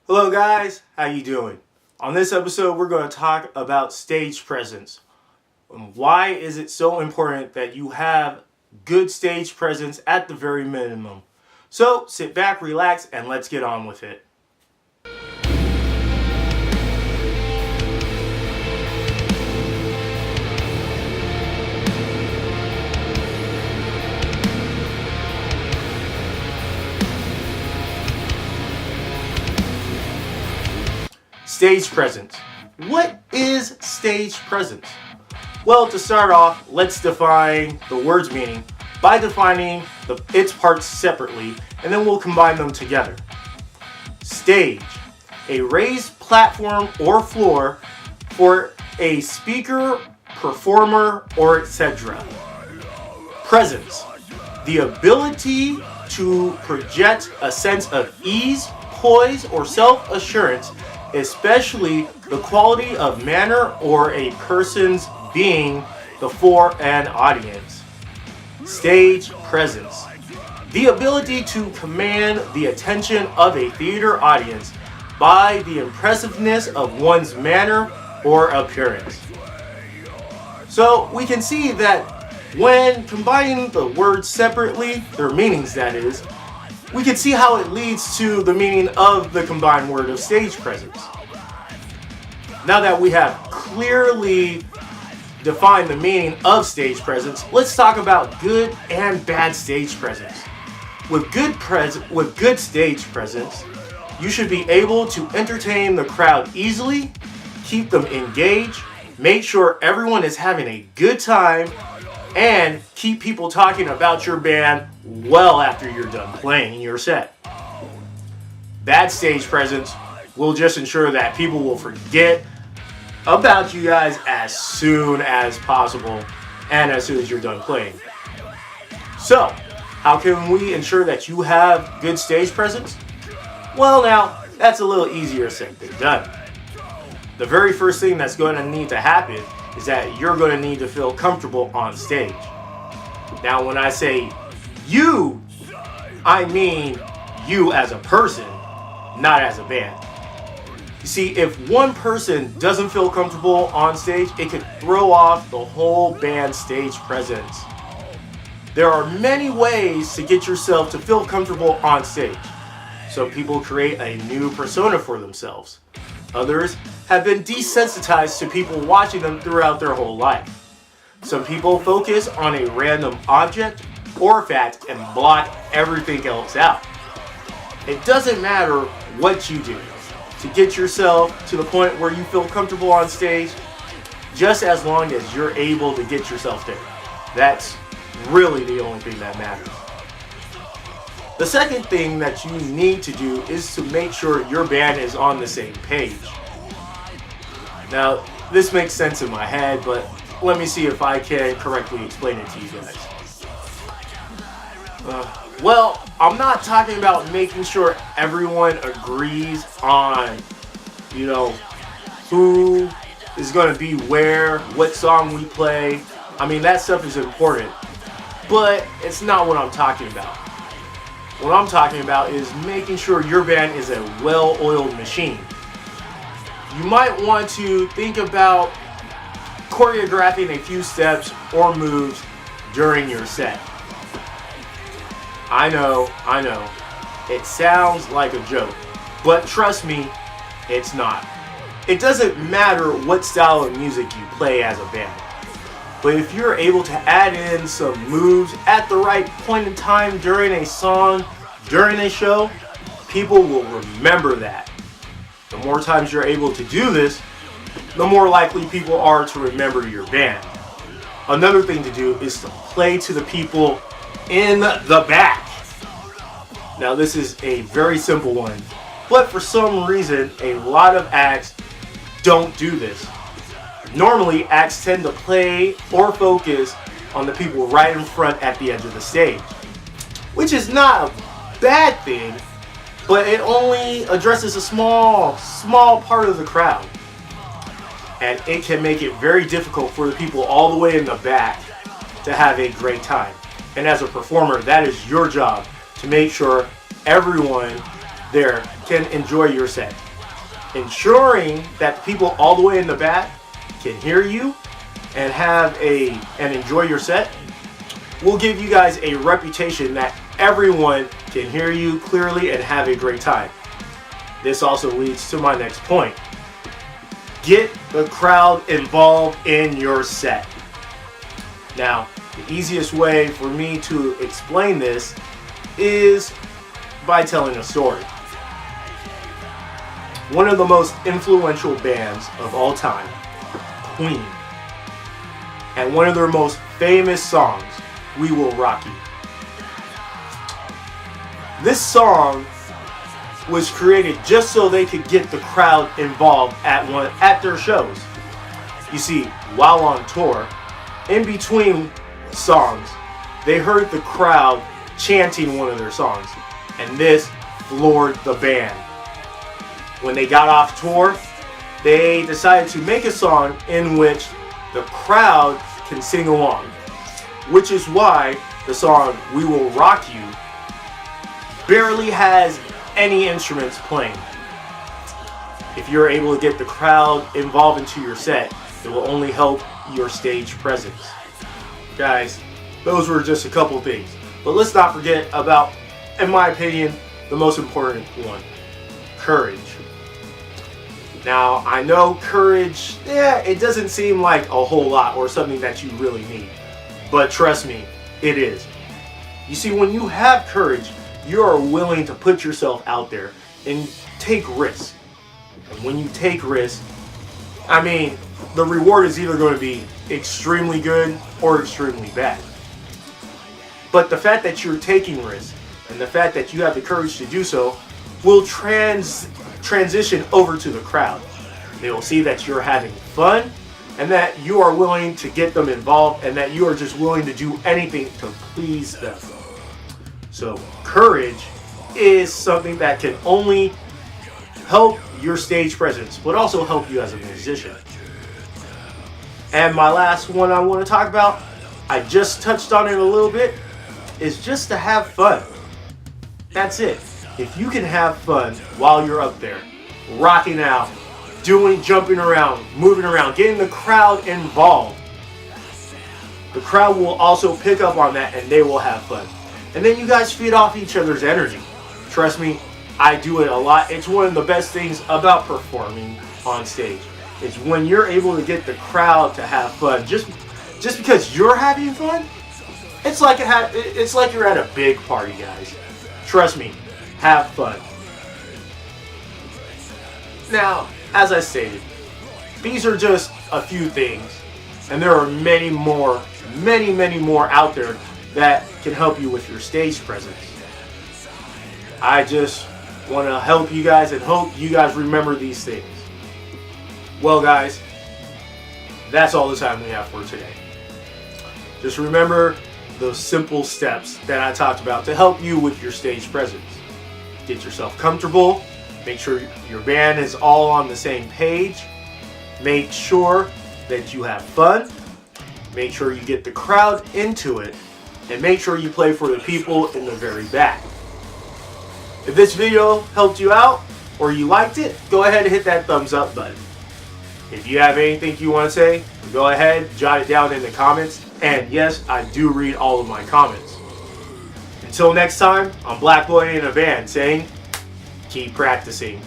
Hello guys, how you doing? On this episode we're going to talk about stage presence. Why is it so important that you have good stage presence at the very minimum? So sit back, relax, and let's get on with it. Stage presence. What is stage presence? Well, to start off, let's define the word's meaning by defining its parts separately, and then we'll combine them together. Stage, a raised platform or floor for a speaker, performer, or etc. Presence, the ability to project a sense of ease, poise, or self-assurance, especially the quality of manner or a person's being before an audience. Stage presence, the ability to command the attention of a theater audience by the impressiveness of one's manner or appearance. So we can see that when combining the words separately, their meanings that is, we can see how it leads to the meaning of the combined word of stage presence. Now that we have clearly defined the meaning of stage presence, let's talk about good and bad stage presence. With good stage presence, you should be able to entertain the crowd easily, keep them engaged, make sure everyone is having a good time, and keep people talking about your band well after you're done playing your set. Bad stage presence will just ensure that people will forget about you guys as soon as possible and as soon as you're done playing. So, how can we ensure that you have good stage presence? Well, now, that's a little easier said than done. The very first thing that's going to need to happen is that you're going to need to feel comfortable on stage. Now, when I say you, I mean you as a person, not as a band. You see, if one person doesn't feel comfortable on stage, it could throw off the whole band's stage presence. There are many ways to get yourself to feel comfortable on stage. Some people create a new persona for themselves. Others have been desensitized to people watching them throughout their whole life. Some people focus on a random object or fact and block everything else out. It doesn't matter what you do to get yourself to the point where you feel comfortable on stage, just as long as you're able to get yourself there. That's really the only thing that matters. The second thing that you need to do is to make sure your band is on the same page. Now, this makes sense in my head, but let me see if I can correctly explain it to you guys. Well, I'm not talking about making sure everyone agrees on, who is going to be where, what song we play. I mean, that stuff is important, but it's not what I'm talking about. What I'm talking about is making sure your band is a well-oiled machine. You might want to think about choreographing a few steps or moves during your set. I know, it sounds like a joke, but trust me, it's not. It doesn't matter what style of music you play as a band, but if you're able to add in some moves at the right point in time during a song, during a show, people will remember that. The more times you're able to do this, the more likely people are to remember your band. Another thing to do is to play to the people in the back. Now, this is a very simple one, but for some reason, a lot of acts don't do this. Normally, acts tend to play or focus on the people right in front at the edge of the stage, which is not a bad thing, but it only addresses a small part of the crowd. And it can make it very difficult for the people all the way in the back to have a great time. And as a performer, that is your job to make sure everyone there can enjoy your set. Ensuring that the people all the way in the back can hear you and enjoy your set will give you guys a reputation that everyone can hear you clearly and have a great time. This also leads to my next point. Get the crowd involved in your set. Now, the easiest way for me to explain this is by telling a story. One of the most influential bands of all time, Queen, and one of their most famous songs, We Will Rock You. This song was created just so they could get the crowd involved at their shows. You see, while on tour, in between songs, they heard the crowd chanting one of their songs, and this floored the band. When they got off tour, they decided to make a song in which the crowd can sing along, which is why the song We Will Rock You barely has any instruments playing. If you're able to get the crowd involved into your set, it will only help your stage presence. Guys, those were just a couple things. But let's not forget about, in my opinion, the most important one, courage. Now, I know courage, it doesn't seem like a whole lot or something that you really need. But trust me, it is. You see, when you have courage, you are willing to put yourself out there and take risks. And when you take risks, the reward is either going to be extremely good or extremely bad. But the fact that you're taking risks and the fact that you have the courage to do so will transition over to the crowd. They will see that you're having fun and that you are willing to get them involved and that you are just willing to do anything to please them. So courage is something that can only help your stage presence, but also help you as a musician. And my last one I want to talk about, I just touched on it a little bit, is just to have fun. That's it. If you can have fun while you're up there, rocking out, jumping around, moving around, getting the crowd involved, the crowd will also pick up on that and they will have fun. And then you guys feed off each other's energy. Trust me, I do it a lot. It's one of the best things about performing on stage. It's when you're able to get the crowd to have fun. Just because you're having fun, it's like you're at a big party, guys. Trust me, have fun. Now, as I stated, these are just a few things, and there are many more out there that can help you with your stage presence. I just want to help you guys and hope you guys remember these things. Well, guys, that's all the time we have for today. Just remember those simple steps that I talked about to help you with your stage presence. Get yourself comfortable. Make sure your band is all on the same page. Make sure that you have fun. Make sure you get the crowd into it. And make sure you play for the people in the very back. If this video helped you out or you liked it, go ahead and hit that thumbs up button. If you have anything you want to say, go ahead, jot it down in the comments. And yes, I do read all of my comments. Until next time, I'm Blakboy in a band saying, keep practicing.